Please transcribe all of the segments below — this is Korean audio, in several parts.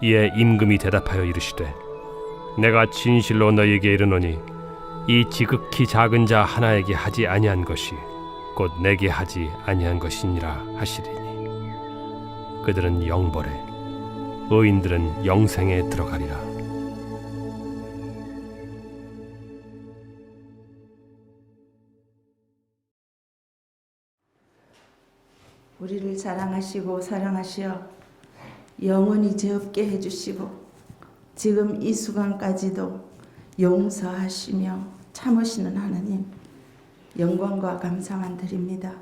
이에 임금이 대답하여 이르시되 내가 진실로 너희에게 이르노니 이 지극히 작은 자 하나에게 하지 아니한 것이 곧 내게 하지 아니한 것이니라 하시리니 그들은 영벌에 의인들은 영생에 들어가리라. 우리를 사랑하시고 사랑하시어 영원히 죄 없게 해주시고 지금 이 순간까지도 용서하시며 참으시는 하나님, 영광과 감사만 드립니다.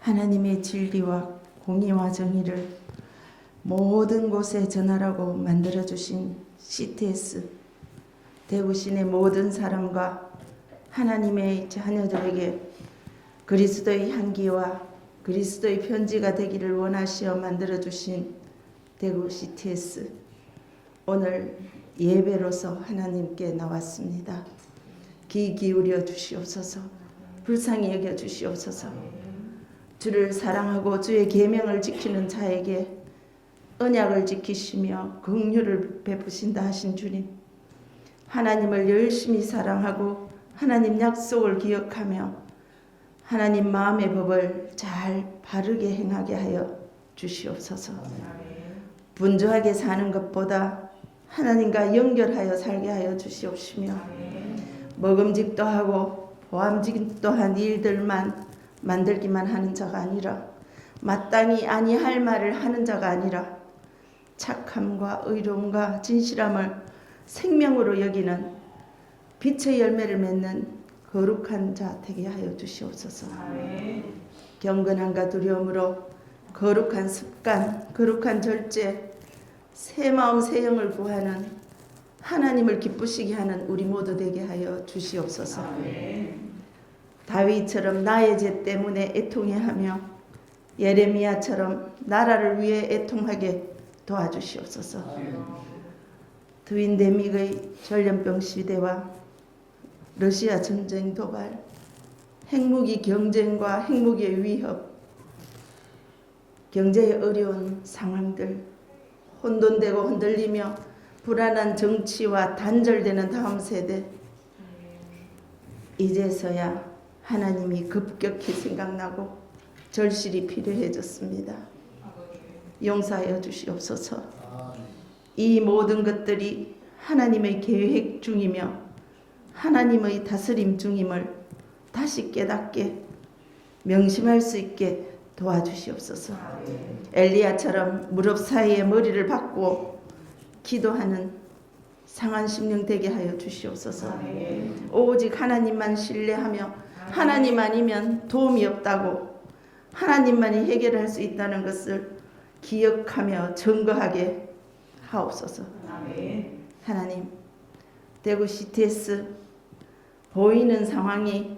하나님의 진리와 공의와 정의를 모든 곳에 전하라고 만들어주신 CTS 대구 시내 모든 사람과 하나님의 자녀들에게 그리스도의 향기와 그리스도의 편지가 되기를 원하시어 만들어주신 대구 CTS, 오늘 예배로서 하나님께 나왔습니다. 귀 기울여 주시옵소서. 불쌍히 여겨 주시옵소서. 주를 사랑하고 주의 계명을 지키는 자에게 언약을 지키시며 긍휼을 베푸신다 하신 주님, 하나님을 열심히 사랑하고 하나님 약속을 기억하며 하나님 마음의 법을 잘 바르게 행하게 하여 주시옵소서. 분주하게 사는 것보다 하나님과 연결하여 살게 하여 주시옵시며 먹음직도 하고 보암직도 한 일들만 만들기만 하는 자가 아니라 마땅히 아니할 말을 하는 자가 아니라 착함과 의로움과 진실함을 생명으로 여기는 빛의 열매를 맺는 거룩한 자 되게 하여 주시옵소서. 경건함과 두려움으로 거룩한 습관, 거룩한 절제, 새 마음 새 영을 구하는 하나님을 기쁘시게 하는 우리 모두 되게 하여 주시옵소서. 다윗처럼 나의 죄 때문에 애통해하며 예레미야처럼 나라를 위해 애통하게 도와주시옵소서. 트윈데믹의 전염병 시대와 러시아 전쟁 도발, 핵무기 경쟁과 핵무기의 위협, 경제의 어려운 상황들, 혼돈되고 흔들리며 불안한 정치와 단절되는 다음 세대, 이제서야 하나님이 급격히 생각나고 절실히 필요해졌습니다. 용서하여 주시옵소서. 이 모든 것들이 하나님의 계획 중이며 하나님의 다스림 중임을 다시 깨닫게 명심할 수 있게 도와주시옵소서. 엘리야처럼 무릎 사이에 머리를 박고 기도하는 상한 심령 되게 하여 주시옵소서. 오직 하나님만 신뢰하며 하나님 아니면 도움이 없다고, 하나님만이 해결할 수 있다는 것을 기억하며 증거하게 하옵소서. 하나님, 대구 CTS 보이는 상황이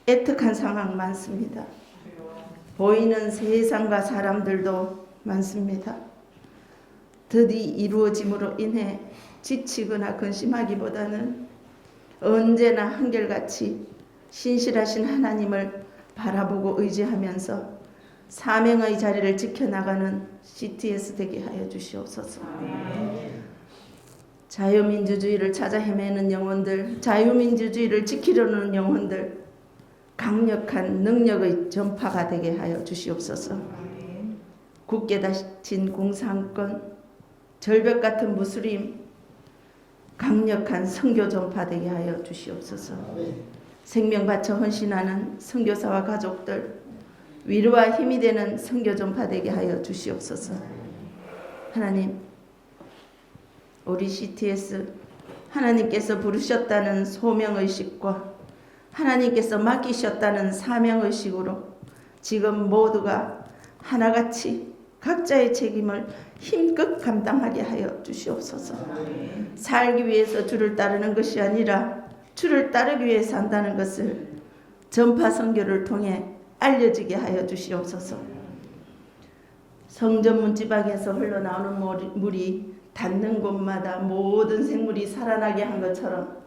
애틋한 상황 많습니다. 보이는 세상과 사람들도 많습니다. 드디 이루어짐으로 인해 지치거나 근심하기보다는 언제나 한결같이 신실하신 하나님을 바라보고 의지하면서 사명의 자리를 지켜나가는 CTS 되게 하여 주시옵소서. 자유민주주의를 찾아 헤매는 영혼들, 자유민주주의를 지키려는 영혼들, 강력한 능력의 전파가 되게 하여 주시옵소서. 굳게 다진 공산권, 절벽 같은 무슬림, 강력한 선교 전파 되게 하여 주시옵소서. 생명 바쳐 헌신하는 선교사와 가족들, 위로와 힘이 되는 선교 전파 되게 하여 주시옵소서. 하나님, 우리 CTS 하나님께서 부르셨다는 소명의식과 하나님께서 맡기셨다는 사명의식으로 지금 모두가 하나같이 각자의 책임을 힘껏 감당하게 하여 주시옵소서. 살기 위해서 주를 따르는 것이 아니라 주를 따르기 위해 산다는 것을 전파 선교를 통해 알려지게 하여 주시옵소서. 성전 문지방에서 흘러나오는 물이 닿는 곳마다 모든 생물이 살아나게 한 것처럼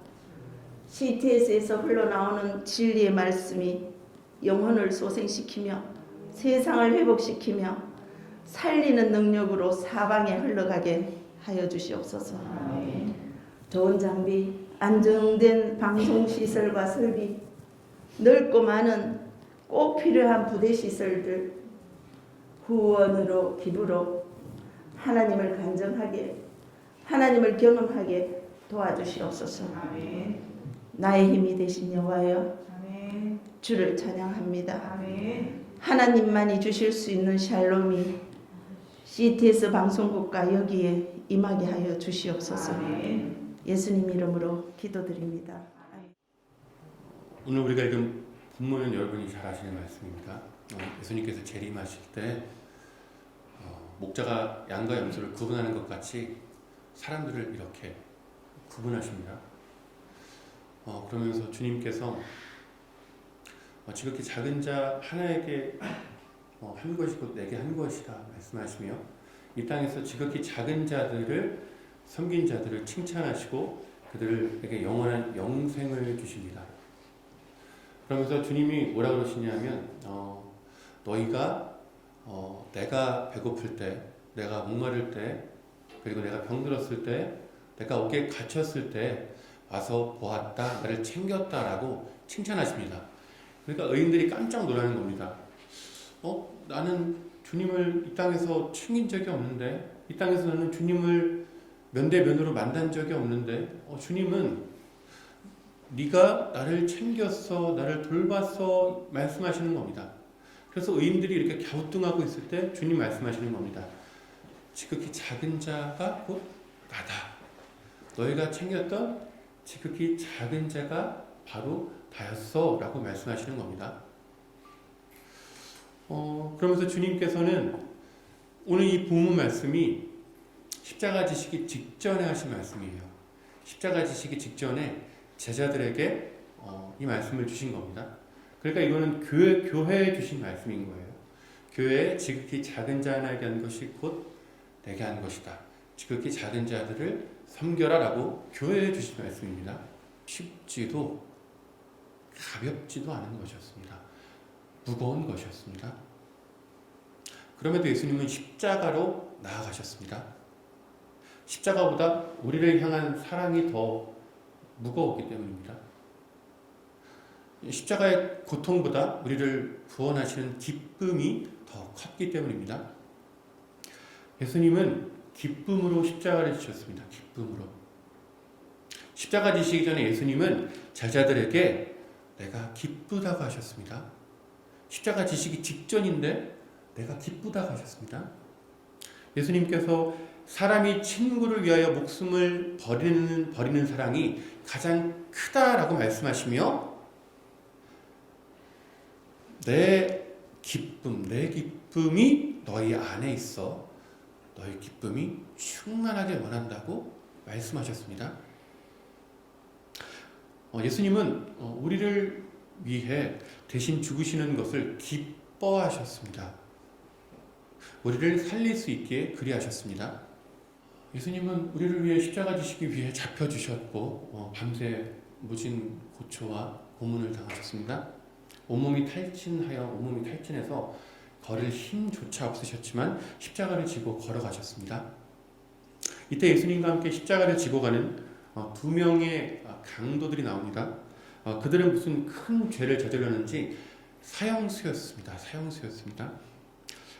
CTS에서 흘러나오는 진리의 말씀이 영혼을 소생시키며 세상을 회복시키며 살리는 능력으로 사방에 흘러가게 하여 주시옵소서. 좋은 장비, 안정된 방송시설과 설비, 넓고 많은 꼭 필요한 부대시설들, 후원으로 기부로 하나님을 간증하게, 하나님을 경험하게 도와주시옵소서. 나의 힘이 되신 여호와여, 주를 찬양합니다. 하나님만이 주실 수 있는 샬롬이 CTS 방송국과 여기에 임하게 하여 주시옵소서. 예수님 이름으로 기도드립니다. 오늘 우리가 읽은 본문은 여러분이 잘 아시는 말씀입니다. 예수님께서 재림하실 때 목자가 양과 염소를 구분하는 것 같이 사람들을 이렇게 구분하십니다. 그러면서 주님께서 지극히 작은 자 하나에게 한 것이 곧 내게 한 것이라 말씀하시며 이 땅에서 지극히 작은 자들을 섬긴 자들을 칭찬하시고 그들에게 영원한 영생을 주십니다. 그러면서 주님이 뭐라 그러시냐면 너희가 내가 배고플 때, 내가 목마를 때, 그리고 내가 병들었을 때, 내가 어깨에 갇혔을 때 와서 보았다, 나를 챙겼다라고 칭찬하십니다. 그러니까 의인들이 깜짝 놀라는 겁니다. 나는 주님을 이 땅에서 챙긴 적이 없는데, 이 땅에서 나는 주님을 면대면으로 만난 적이 없는데, 주님은 네가 나를 챙겼어, 나를 돌봤어 말씀하시는 겁니다. 그래서 의인들이 이렇게 갸우뚱하고 있을 때 주님 말씀하시는 겁니다. 지극히 작은 자가 곧 나다. 너희가 챙겼던 지극히 작은 자가 바로 다였어 라고 말씀하시는 겁니다. 그러면서 주님께서는 오늘 이 본문 말씀이 십자가 지시기 직전에 하신 말씀이에요. 십자가 지시기 직전에 제자들에게 이 말씀을 주신 겁니다. 그러니까 이거는 교회에 주신 말씀인 거예요. 교회에 지극히 작은 자 하나에게 한 것이 곧 내게 한 것이다. 지극히 작은 자들을 섬겨라 라고 교회에 주신 말씀입니다. 쉽지도 가볍지도 않은 것이었습니다. 무거운 것이었습니다. 그럼에도 예수님은 십자가로 나아가셨습니다. 십자가보다 우리를 향한 사랑이 더 무거웠기 때문입니다. 십자가의 고통보다 우리를 구원하시는 기쁨이 더 컸기 때문입니다. 예수님은 기쁨으로 십자가를 지셨습니다. 기쁨으로. 십자가 지시기 전에 예수님은 제자들에게 내가 기쁘다고 하셨습니다. 십자가 지시기 직전인데 내가 기쁘다고 하셨습니다. 예수님께서 사람이 친구를 위하여 목숨을 버리는 사랑이 가장 크다라고 말씀하시며 내 기쁨이 너희 안에 있어 너희 기쁨이 충만하게 원한다고 말씀하셨습니다. 예수님은 우리를 위해 대신 죽으시는 것을 기뻐하셨습니다. 우리를 살릴 수 있게 그리하셨습니다. 예수님은 우리를 위해 십자가 지시기 위해 잡혀주셨고 밤새 무진 고초와 고문을 당하셨습니다. 온몸이 탈진해서 걸을 힘조차 없으셨지만 십자가를 지고 걸어가셨습니다. 이때 예수님과 함께 십자가를 지고 가는 두 명의 강도들이 나옵니다. 그들은 무슨 큰 죄를 저질렀는지 사형수였습니다.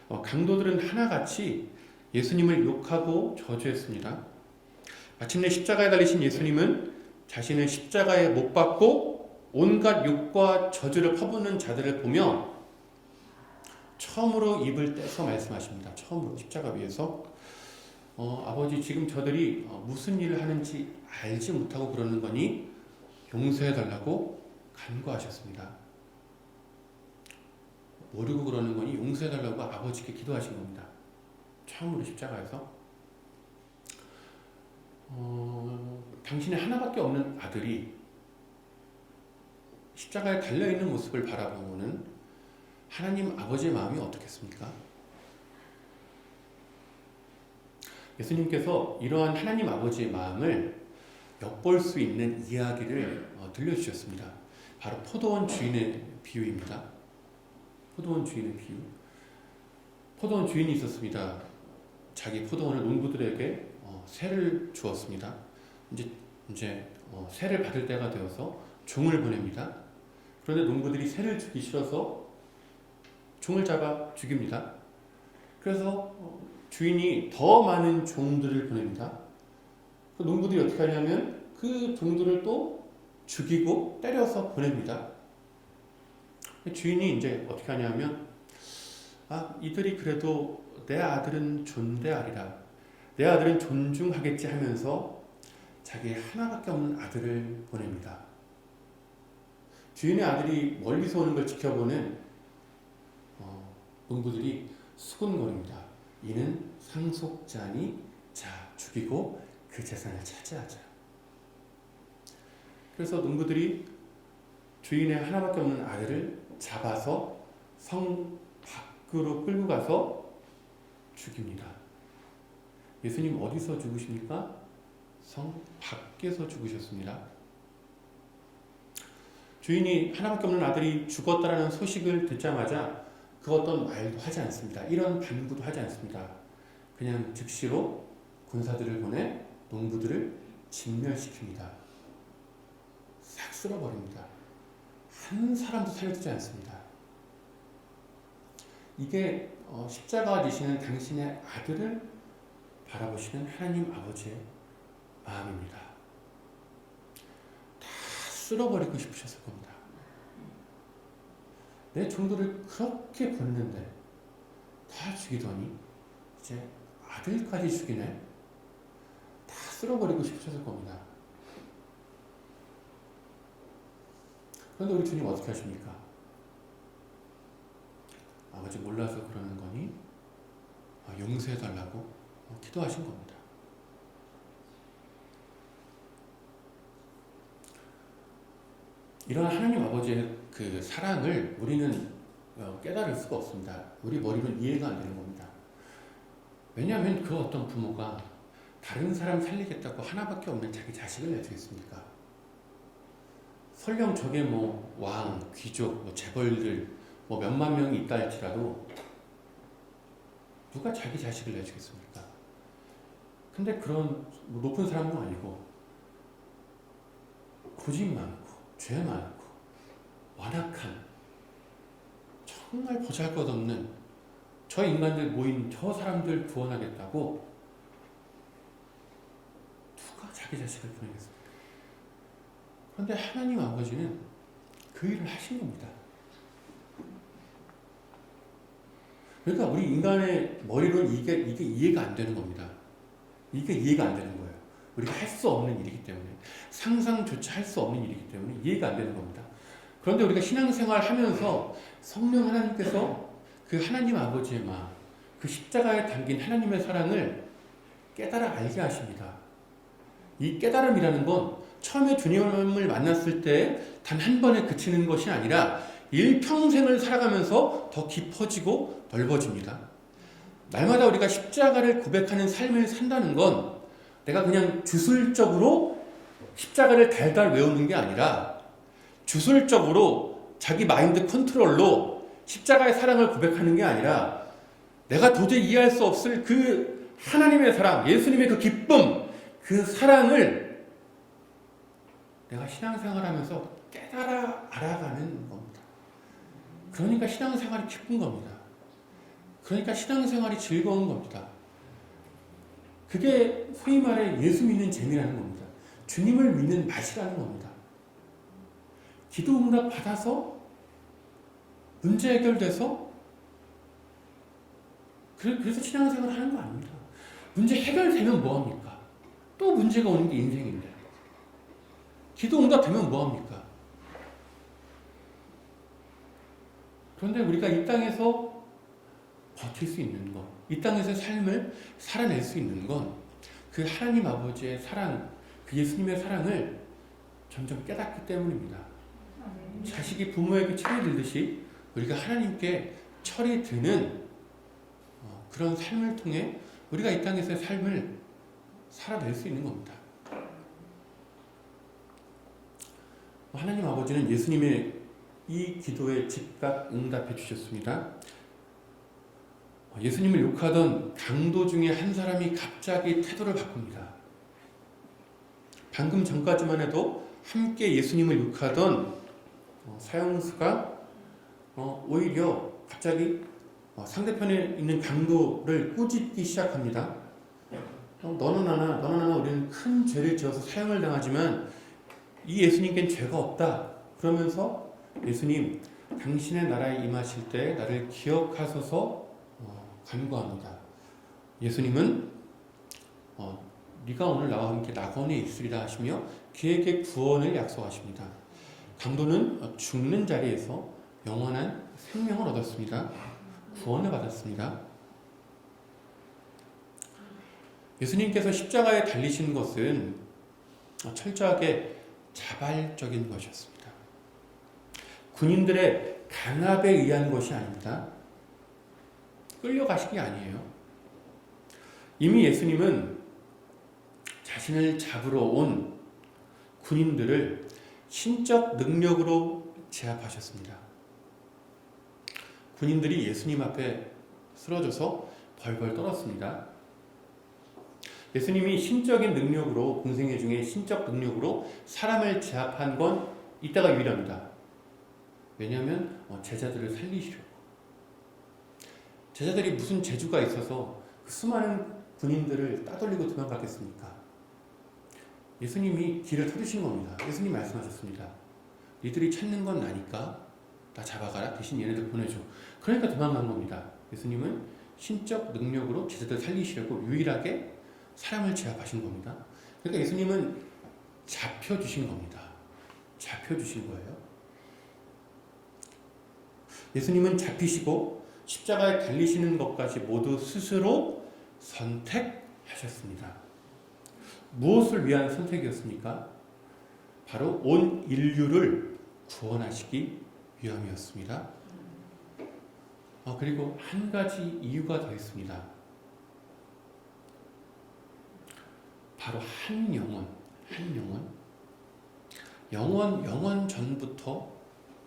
강도들은 하나같이 예수님을 욕하고 저주했습니다. 마침내 십자가에 달리신 예수님은 자신을 십자가에 못 박고 온갖 욕과 저주를 퍼붓는 자들을 보며 처음으로 입을 떼서 말씀하십니다. 처음으로 십자가 위에서 아버지 지금 저들이 무슨 일을 하는지 알지 못하고 그러는 거니 용서해달라고 간구하셨습니다. 모르고 그러는 거니 용서해달라고 아버지께 기도하신 겁니다. 처음으로 십자가에서 당신의 하나밖에 없는 아들이 십자가에 달려있는 모습을 바라보는 하나님 아버지의 마음이 어떻겠습니까? 예수님께서 이러한 하나님 아버지의 마음을 엿볼 수 있는 이야기를 들려주셨습니다. 바로 포도원 주인의 비유입니다. 포도원 주인의 비유. 포도원 주인이 있었습니다. 자기 포도원을 농부들에게 세를 주었습니다. 이제 세를 받을 때가 되어서 종을 보냅니다. 그런데 농부들이 세를 주기 싫어서 종을 잡아 죽입니다. 그래서 주인이 더 많은 종들을 보냅니다. 그 농부들이 어떻게 하냐면 그 종들을 또 죽이고 때려서 보냅니다. 주인이 이제 어떻게 하냐면 이들이 그래도 내 아들은 존대하리라, 내 아들은 존중하겠지 하면서 자기 하나밖에 없는 아들을 보냅니다. 주인의 아들이 멀리서 오는 걸 지켜보는 농부들이 수군거립니다. 이는 상속자니 자 죽이고 그 재산을 차지하자. 그래서 농부들이 주인의 하나밖에 없는 아들을 잡아서 성 밖으로 끌고 가서 죽입니다. 예수님 어디서 죽으십니까? 성 밖에서 죽으셨습니다. 주인이 하나밖에 없는 아들이 죽었다라는 소식을 듣자마자 그 어떤 말도 하지 않습니다. 이런 반구도 하지 않습니다. 그냥 즉시로 군사들을 보내 농부들을 진멸시킵니다. 싹 쓸어버립니다. 한 사람도 살려두지 않습니다. 이게 십자가가 되시는 당신의 아들을 바라보시는 하나님 아버지의 마음입니다. 다 쓸어버리고 싶으셨을 겁니다. 내 종들을 그렇게 봤는데 다 죽이더니 이제 아들까지 죽이네. 다 쓸어버리고 싶으셨을 겁니다. 그런데 우리 주님 어떻게 하십니까? 아버지 몰라서 그러는 거니 용서해달라고 기도하신 겁니다. 이런 하나님 아버지의 그 사랑을 우리는 깨달을 수가 없습니다. 우리 머리로는 이해가 안 되는 겁니다. 왜냐하면 그 어떤 부모가 다른 사람 살리겠다고 하나밖에 없는 자기 자식을 내주겠습니까? 설령 저게 왕, 귀족, 재벌들 몇만 명이 있다 할지라도 누가 자기 자식을 내주겠습니까? 근데 그런 높은 사람도 아니고 고집 많고 죄 많고 완악한 정말 보잘것없는 저 인간들 모인 저 사람들 구원하겠다고 누가 자기 자식을 보내겠습니까? 그런데 하나님 아버지는 그 일을 하신 겁니다. 그러니까 우리 인간의 머리로는 이게 이해가 안 되는 겁니다. 이게 이해가 안 되는 거예요. 우리가 할 수 없는 일이기 때문에, 상상조차 할 수 없는 일이기 때문에 이해가 안 되는 겁니다. 그런데 우리가 신앙생활 하면서 성령 하나님께서 그 하나님 아버지의 마음, 그 십자가에 담긴 하나님의 사랑을 깨달아 알게 하십니다. 이 깨달음이라는 건 처음에 주님을 만났을 때 단 한 번에 그치는 것이 아니라 일평생을 살아가면서 더 깊어지고 넓어집니다. 날마다 우리가 십자가를 고백하는 삶을 산다는 건 내가 그냥 주술적으로 십자가를 달달 외우는 게 아니라 주술적으로 자기 마인드 컨트롤로 십자가의 사랑을 고백하는 게 아니라 내가 도저히 이해할 수 없을 그 하나님의 사랑, 예수님의 그 기쁨, 그 사랑을 내가 신앙생활하면서 깨달아 알아가는 겁니다. 그러니까 신앙생활이 기쁜 겁니다. 그러니까 신앙생활이 즐거운 겁니다. 그게 소위 말해 예수 믿는 재미라는 겁니다. 주님을 믿는 맛이라는 겁니다. 기도 응답 받아서 문제 해결돼서 그래서 신앙생활을 하는 거 아닙니다. 문제 해결되면 뭐합니까? 또 문제가 오는 게 인생인데 기도 응답 되면 뭐합니까? 그런데 우리가 이 땅에서 버틸 수 있는 것, 이 땅에서 삶을 살아낼 수 있는 건 그 하나님 아버지의 사랑, 그 예수님의 사랑을 점점 깨닫기 때문입니다. 자식이 부모에게 철이 들듯이 우리가 하나님께 철이 드는 그런 삶을 통해 우리가 이 땅에서의 삶을 살아낼 수 있는 겁니다. 하나님 아버지는 예수님의 이 기도에 즉각 응답해 주셨습니다. 예수님을 욕하던 강도 중에 한 사람이 갑자기 태도를 바꿉니다. 방금 전까지만 해도 함께 예수님을 욕하던 사형수가 오히려 갑자기 상대편에 있는 강도를 꾸짖기 시작합니다. 너는 나나 우리는 큰 죄를 지어서 사형을 당하지만 이 예수님께는 죄가 없다. 그러면서 예수님, 당신의 나라에 임하실 때 나를 기억하소서 간구합니다. 예수님은 네가 오늘 나와 함께 낙원에 있으리라 하시며 그에게 구원을 약속하십니다. 강도는 죽는 자리에서 영원한 생명을 얻었습니다. 구원을 받았습니다. 예수님께서 십자가에 달리신 것은 철저하게 자발적인 것이었습니다. 군인들의 강압에 의한 것이 아닙니다. 끌려가신 게 아니에요. 이미 예수님은 자신을 잡으러 온 군인들을 신적 능력으로 제압하셨습니다. 군인들이 예수님 앞에 쓰러져서 벌벌 떨었습니다. 예수님이 신적인 능력으로, 공생애 중에 신적 능력으로 사람을 제압한 건 이때가 유일합니다. 왜냐하면 제자들을 살리시려고. 제자들이 무슨 재주가 있어서 그 수많은 군인들을 따돌리고 도망갔겠습니까? 예수님이 길을 터주신 겁니다. 예수님 말씀하셨습니다. 니들이 찾는 건 나니까 나 잡아가라. 대신 얘네들 보내줘. 그러니까 도망간 겁니다. 예수님은 신적 능력으로 제자들 살리시려고 유일하게 사람을 제압하신 겁니다. 그러니까 예수님은 잡혀주신 겁니다. 잡혀주신 거예요. 예수님은 잡히시고 십자가에 달리시는 것까지 모두 스스로 선택하셨습니다. 무엇을 위한 선택이었습니까? 바로 온 인류를 구원하시기 위함이었습니다. 그리고 한 가지 이유가 더 있습니다. 바로 한 영원 전부터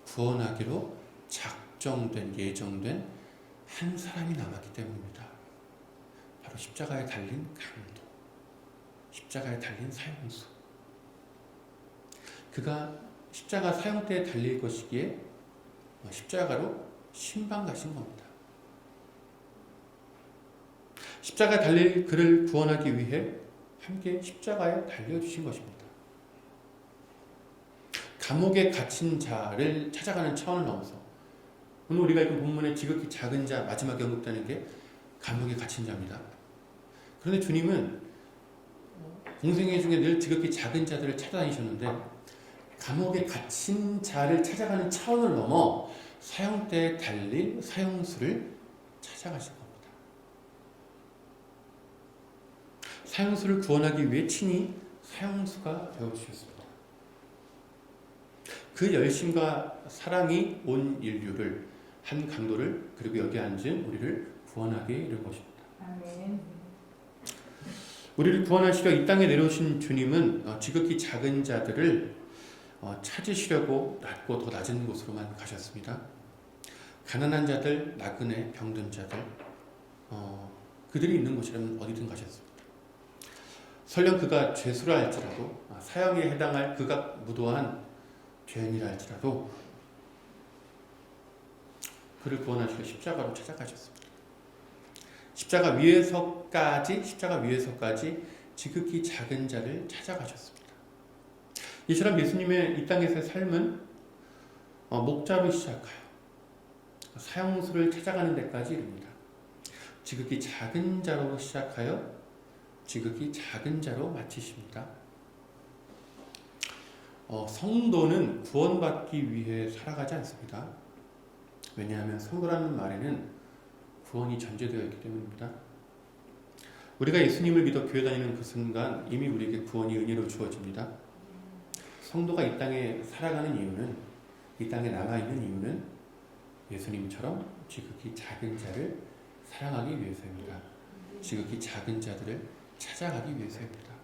구원하기로 작정된, 예정된 한 사람이 남았기 때문입니다. 바로 십자가에 달린 강도, 십자가에 달린 사형수. 그가 십자가 사형대에 달릴 것이기에 십자가로 신방 가신 겁니다. 십자가에 달릴 그를 구원하기 위해 함께 십자가에 달려주신 것입니다. 감옥에 갇힌 자를 찾아가는 차원을 넘어서 오늘 우리가 읽은 본문의 지극히 작은 자, 마지막에 언급되는 게 감옥에 갇힌 자입니다. 그런데 주님은 공생애 중에 늘 지극히 작은 자들을 찾아다니셨는데 감옥에 갇힌 자를 찾아가는 차원을 넘어 사형대에 달린 사형수를 찾아가신 겁니다. 사형수를 구원하기 위해 친히 사형수가 되어주셨습니다. 그 열심과 사랑이 온 인류를, 한 강도를, 그리고 여기 앉은 우리를 구원하게 이룬 것입니다. 아멘. 우리를 구원하시려 이 땅에 내려오신 주님은 지극히 작은 자들을 찾으시려고 낮고 더 낮은 곳으로만 가셨습니다. 가난한 자들, 나그네, 병든 자들, 그들이 있는 곳이라면 어디든 가셨습니다. 설령 그가 죄수라 할지라도, 사형에 해당할 그가 무도한 죄인이라 할지라도 그를 구원하시려 십자가로 찾아가셨습니다. 십자가 위에서까지 지극히 작은 자를 찾아가셨습니다. 이처럼 예수님의 이 땅에서의 삶은 목자로 시작하여 사형수를 찾아가는 데까지 이릅니다. 지극히 작은 자로 시작하여 지극히 작은 자로 마치십니다. 성도는 구원받기 위해 살아가지 않습니다. 왜냐하면 성도라는 말에는 구원이 전제되어 있기 때문입니다. 우리가 예수님을 믿어 교회 다니는 그 순간 이미 우리에게 구원이 은혜로 주어집니다. 성도가 이 땅에 살아가는 이유는, 이 땅에 남아있는 이유는 예수님처럼 지극히 작은 자를 사랑하기 위해서입니다. 지극히 작은 자들을 찾아가기 위해서입니다.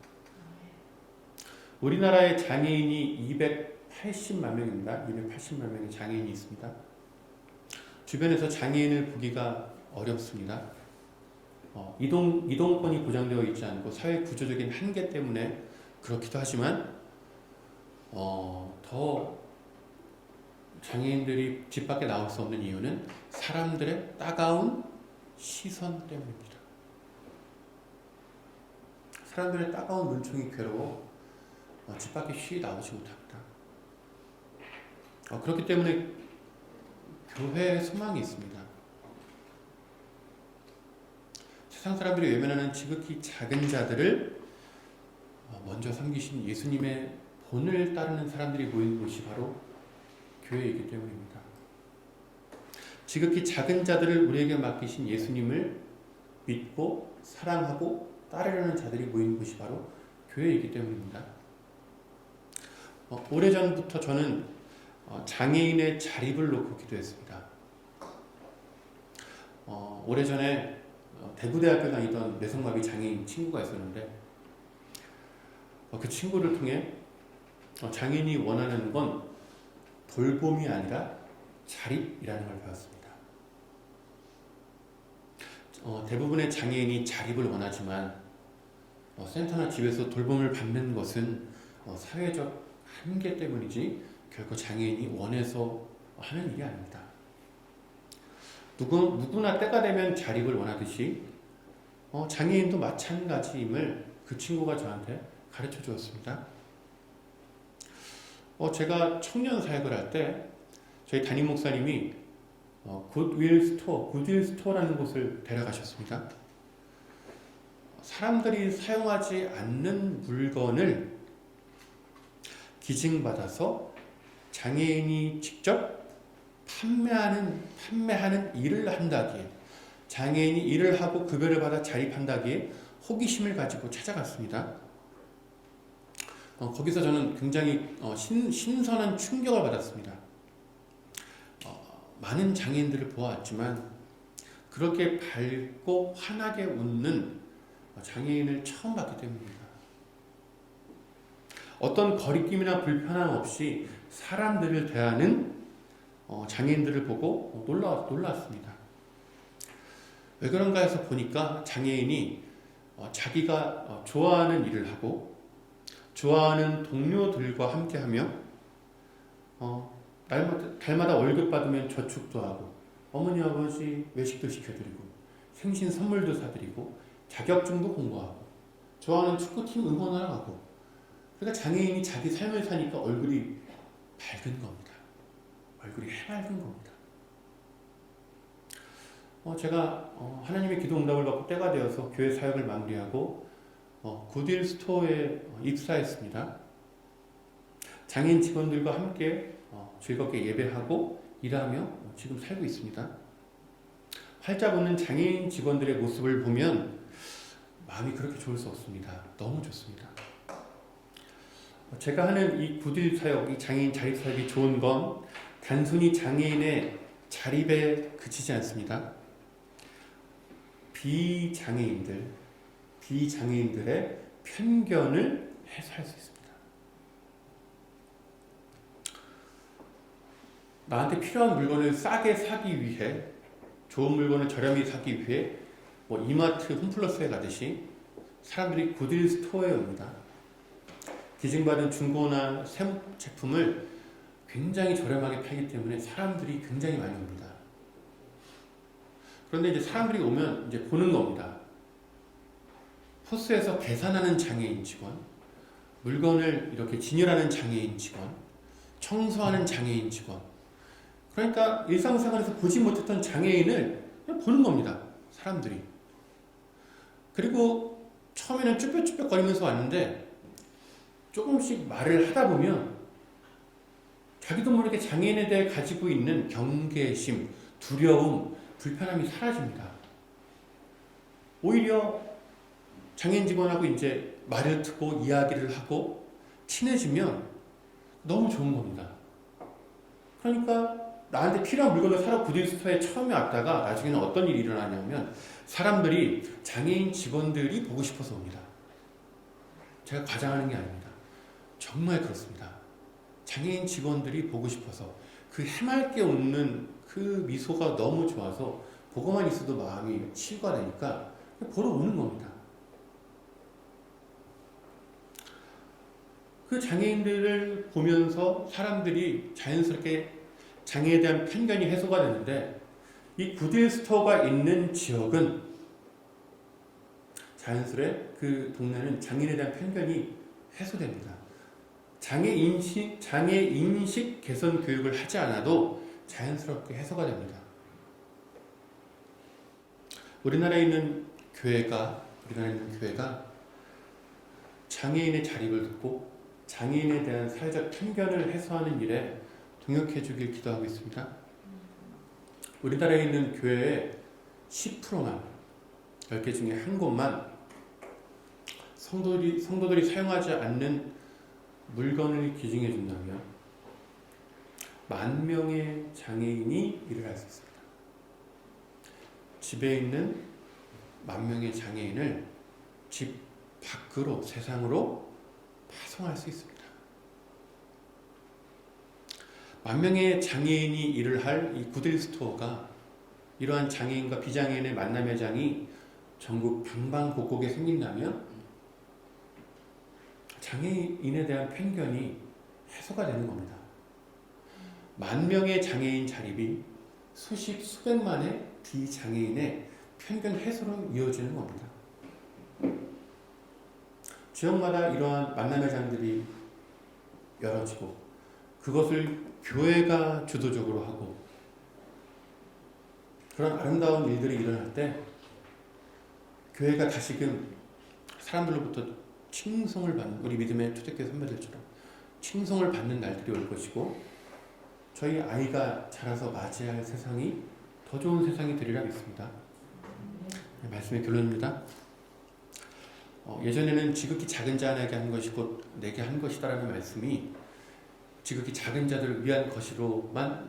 우리나라의 장애인이 280만 명입니다. 280만 명의 장애인이 있습니다. 주변에서 장애인을 보기가 어렵습니다. 이동권이 보장되어 있지 않고 사회 구조적인 한계 때문에 그렇기도 하지만 더 장애인들이 집 밖에 나올 수 없는 이유는 사람들의 따가운 시선 때문입니다. 사람들의 따가운 눈총이 괴로워 집 밖에 쉬이 나오지 못합니다. 그렇기 때문에 교회에 소망이 있습니다. 세상 사람들이 외면하는 지극히 작은 자들을 먼저 섬기신 예수님의 본을 따르는 사람들이 모인 곳이 바로 교회이기 때문입니다. 지극히 작은 자들을 우리에게 맡기신 예수님을 믿고 사랑하고 따르려는 자들이 모인 곳이 바로 교회이기 때문입니다. 오래전부터 저는 장애인의 자립을 놓고 기도했습니다. 오래전에 대구대학교 다니던 뇌성마비 장애인 친구가 있었는데 그 친구를 통해 장애인이 원하는 건 돌봄이 아니라 자립이라는 걸 배웠습니다. 대부분의 장애인이 자립을 원하지만 센터나 집에서 돌봄을 받는 것은 사회적 한계 때문이지 결코 장애인이 원해서 하는 일이 아닙니다. 누구나 때가 되면 자립을 원하듯이 장애인도 마찬가지임을 그 친구가 저한테 가르쳐 주었습니다. 제가 청년 사역을 할 때 저희 담임 목사님이 굿윌 스토어라는 곳을 데려가셨습니다. 사람들이 사용하지 않는 물건을 기증받아서 장애인이 직접 판매하는 일을 한다기에 장애인이 일을 하고 급여를 받아 자립한다기에 호기심을 가지고 찾아갔습니다. 거기서 저는 굉장히 신선한 충격을 받았습니다. 많은 장애인들을 보아왔지만 그렇게 밝고 환하게 웃는 장애인을 처음 봤기 때문입니다. 어떤 거리낌이나 불편함 없이 사람들을 대하는 장애인들을 보고 놀랐습니다. 왜 그런가 해서 보니까 장애인이 자기가 좋아하는 일을 하고 좋아하는 동료들과 함께하며 달마다 월급 받으면 저축도 하고 어머니 아버지 외식도 시켜드리고 생신 선물도 사드리고 자격증도 공부하고 좋아하는 축구팀 응원하러 가고 그러니까 장애인이 자기 삶을 사니까 얼굴이 밝은 겁니다. 얼굴이 해맑은 겁니다. 제가 하나님의 기도 응답을 받고 때가 되어서 교회 사역을 마무리하고 굿윌 스토어에 입사했습니다. 장애인 직원들과 함께 즐겁게 예배하고 일하며 지금 살고 있습니다. 활짝 웃는 장애인 직원들의 모습을 보면 마음이 그렇게 좋을 수 없습니다. 너무 좋습니다. 제가 하는 이 굿윌 사역, 이 장애인 자립 사역이 좋은 건 단순히 장애인의 자립에 그치지 않습니다. 비장애인들의 편견을 해소할 수 있습니다. 나한테 필요한 물건을 싸게 사기 위해, 좋은 물건을 저렴히 사기 위해 이마트 홈플러스에 가듯이 사람들이 굿윌 스토어에 옵니다. 기증받은 중고나 새 제품을 굉장히 저렴하게 팔기 때문에 사람들이 굉장히 많이 옵니다. 그런데 이제 사람들이 오면 이제 보는 겁니다. 포스에서 계산하는 장애인 직원, 물건을 이렇게 진열하는 장애인 직원, 청소하는 장애인 직원. 그러니까 일상생활에서 보지 못했던 장애인을 그냥 보는 겁니다. 사람들이. 그리고 처음에는 쭈뼛쭈뼛 거리면서 왔는데 조금씩 말을 하다 보면 자기도 모르게 장애인에 대해 가지고 있는 경계심, 두려움, 불편함이 사라집니다. 오히려 장애인 직원하고 이제 말을 트고 이야기를 하고 친해지면 너무 좋은 겁니다. 그러니까 나한테 필요한 물건을 사러 굿윌 스토어에 처음에 왔다가 나중에는 어떤 일이 일어나냐면 사람들이 장애인 직원들이 보고 싶어서 옵니다. 제가 과장하는 게 아닙니다. 정말 그렇습니다. 장애인 직원들이 보고 싶어서 그 해맑게 웃는 그 미소가 너무 좋아서 보고만 있어도 마음이 치유가 되니까 보러 오는 겁니다. 그 장애인들을 보면서 사람들이 자연스럽게 장애에 대한 편견이 해소가 되는데, 이 굿윌 스토어가 있는 지역은 자연스레 그 동네는 장애인에 대한 편견이 해소됩니다. 장애인식 개선 교육을 하지 않아도 자연스럽게 해소가 됩니다. 우리나라에 있는 교회가 장애인의 자립을 돕고 장애인에 대한 사회적 편견을 해소하는 일에 동역해 주길 기도하고 있습니다. 우리나라에 있는 교회의 10%만, 10개 중에 한 곳만 성도들이 사용하지 않는 물건을 기증해 준다면 10,000명의 장애인이 일을 할 수 있습니다. 집에 있는 10,000명의 장애인을 집 밖으로, 세상으로 파송할 수 있습니다. 10,000명의 장애인이 일을 할 이 굿윌 스토어가, 이러한 장애인과 비장애인의 만남 매장이 전국 방방곡곡에 생긴다면 장애인에 대한 편견이 해소가 되는 겁니다. 10,000명의 장애인 자립이 수백만의 비장애인의 편견 해소로 이어지는 겁니다. 지역마다 이러한 만남 매장들이 열어지고 그것을 교회가 주도적으로 하고 그런 아름다운 일들이 일어날 때 교회가 다시금 사람들로부터 칭송을 받는, 우리 믿음의 초대교회 선배들처럼 칭송을 받는 날들이 올 것이고 저희 아이가 자라서 맞이할 세상이 더 좋은 세상이 되리라 믿습니다. 네, 말씀의 결론입니다. 예전에는 지극히 작은 자 하나에게 한 것이 곧 내게 한 것이다 라는 말씀이 지극히 작은 자들을 위한 것으로만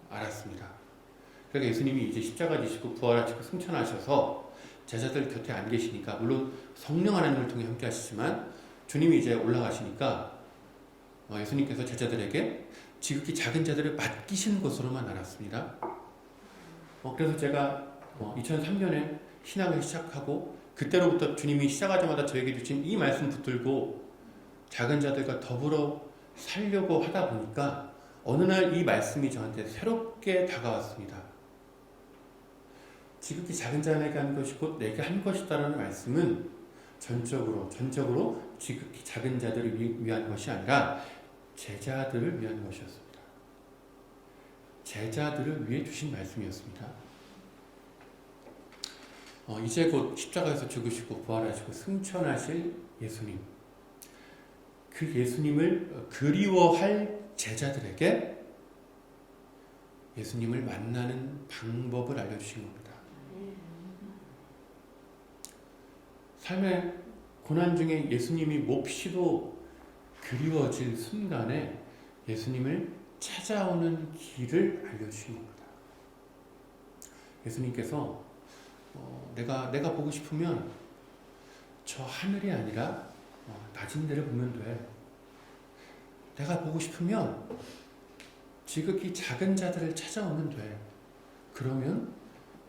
알았습니다. 그러니까 예수님이 이제 십자가 지시고 부활하시고 승천하셔서 제자들 곁에 안 계시니까, 물론 성령 하나님을 통해 함께 하시지만 주님이 이제 올라가시니까 예수님께서 제자들에게 지극히 작은 자들을 맡기신 것으로만 알았습니다. 그래서 제가 2003년에 신학을 시작하고 그때로부터 주님이 시작하자마자 저에게 주신 이 말씀 붙들고 작은 자들과 더불어 살려고 하다 보니까 어느 날 이 말씀이 저한테 새롭게 다가왔습니다. 지극히 작은 자에게 한 것이 곧 내게 한 것이다라는 말씀은 전적으로 지극히 작은 자들을 위한 것이 아니라 제자들을 위한 것이었습니다. 제자들을 위해 주신 말씀이었습니다. 이제 곧 십자가에서 죽으시고 부활하시고 승천하실 예수님, 그 예수님을 그리워할 제자들에게 예수님을 만나는 방법을 알려주신 겁니다. 삶의 고난 중에 예수님이 몹시도 그리워질 순간에 예수님을 찾아오는 길을 알려주신 겁니다. 예수님께서 내가 보고 싶으면 저 하늘이 아니라 낮은 데를 보면 돼. 내가 보고 싶으면 지극히 작은 자들을 찾아오면 돼. 그러면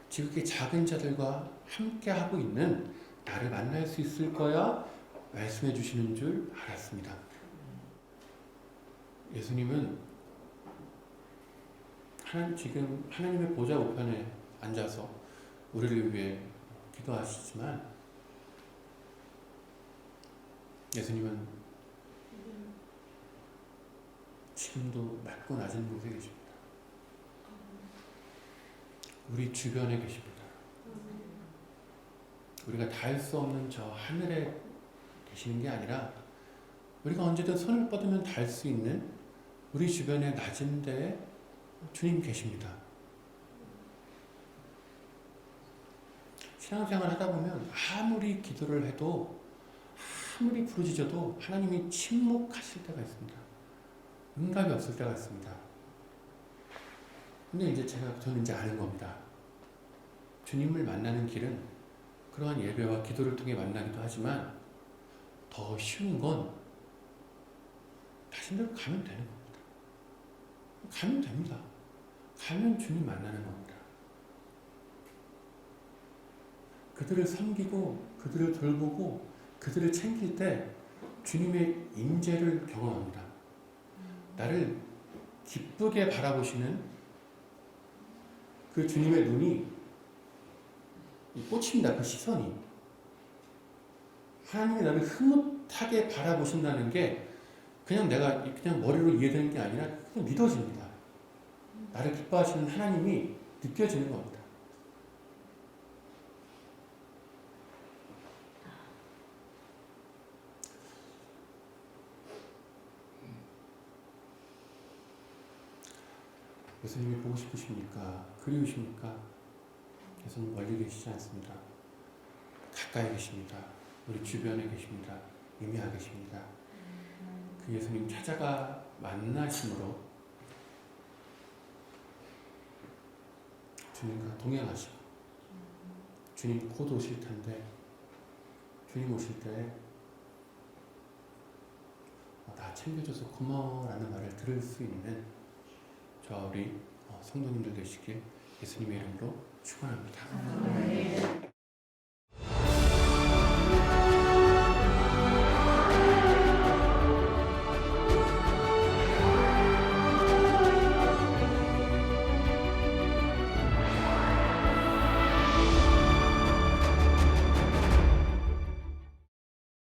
지극히 작은 자들과 함께 하고 있는 나를 만날 수 있을 거야 말씀해 주시는 줄 알았습니다. 예수님은 지금 하나님의 보좌 우편에 앉아서 우리를 위해 기도하시지만 예수님은 지금도 낮고 낮은 곳에 계십니다. 우리 주변에 계십니다. 우리가 닿을 수 없는 저 하늘에 계시는 게 아니라 우리가 언제든 손을 뻗으면 닿을 수 있는 우리 주변의 낮은 데에 주님 계십니다. 신앙생활 하다 보면 아무리 기도를 해도 아무리 부르짖어도 하나님이 침묵하실 때가 있습니다. 응답이 없을 때가 있습니다. 근데 이제 저는 이제 아는 겁니다. 주님을 만나는 길은 그러한 예배와 기도를 통해 만나기도 하지만 더 쉬운 건 자신대로 가면 되는 겁니다. 가면 됩니다. 가면 주님 만나는 겁니다. 그들을 섬기고 그들을 돌보고 그들을 챙길 때 주님의 임재를 경험합니다. 나를 기쁘게 바라보시는 그 주님의 눈이 꽂힙니다. 그 시선이. 하나님이 나를 흐뭇하게 바라보신다는 게 그냥 내가 그냥 머리로 이해되는 게 아니라 그냥 믿어집니다. 나를 기뻐하시는 하나님이 느껴지는 겁니다. 예수님이 보고 싶으십니까? 그리우십니까? 예수님 멀리 계시지 않습니다. 가까이 계십니다. 우리 주변에 계십니다. 임하여 계십니다. 그 예수님 찾아가 만나심으로 주님과 동행하시고 주님 곧 오실 텐데 주님 오실 때 나 챙겨줘서 고마워라는 말을 들을 수 있는 저와 우리 성도님들 되시길 예수님의 이름으로 축원합니다.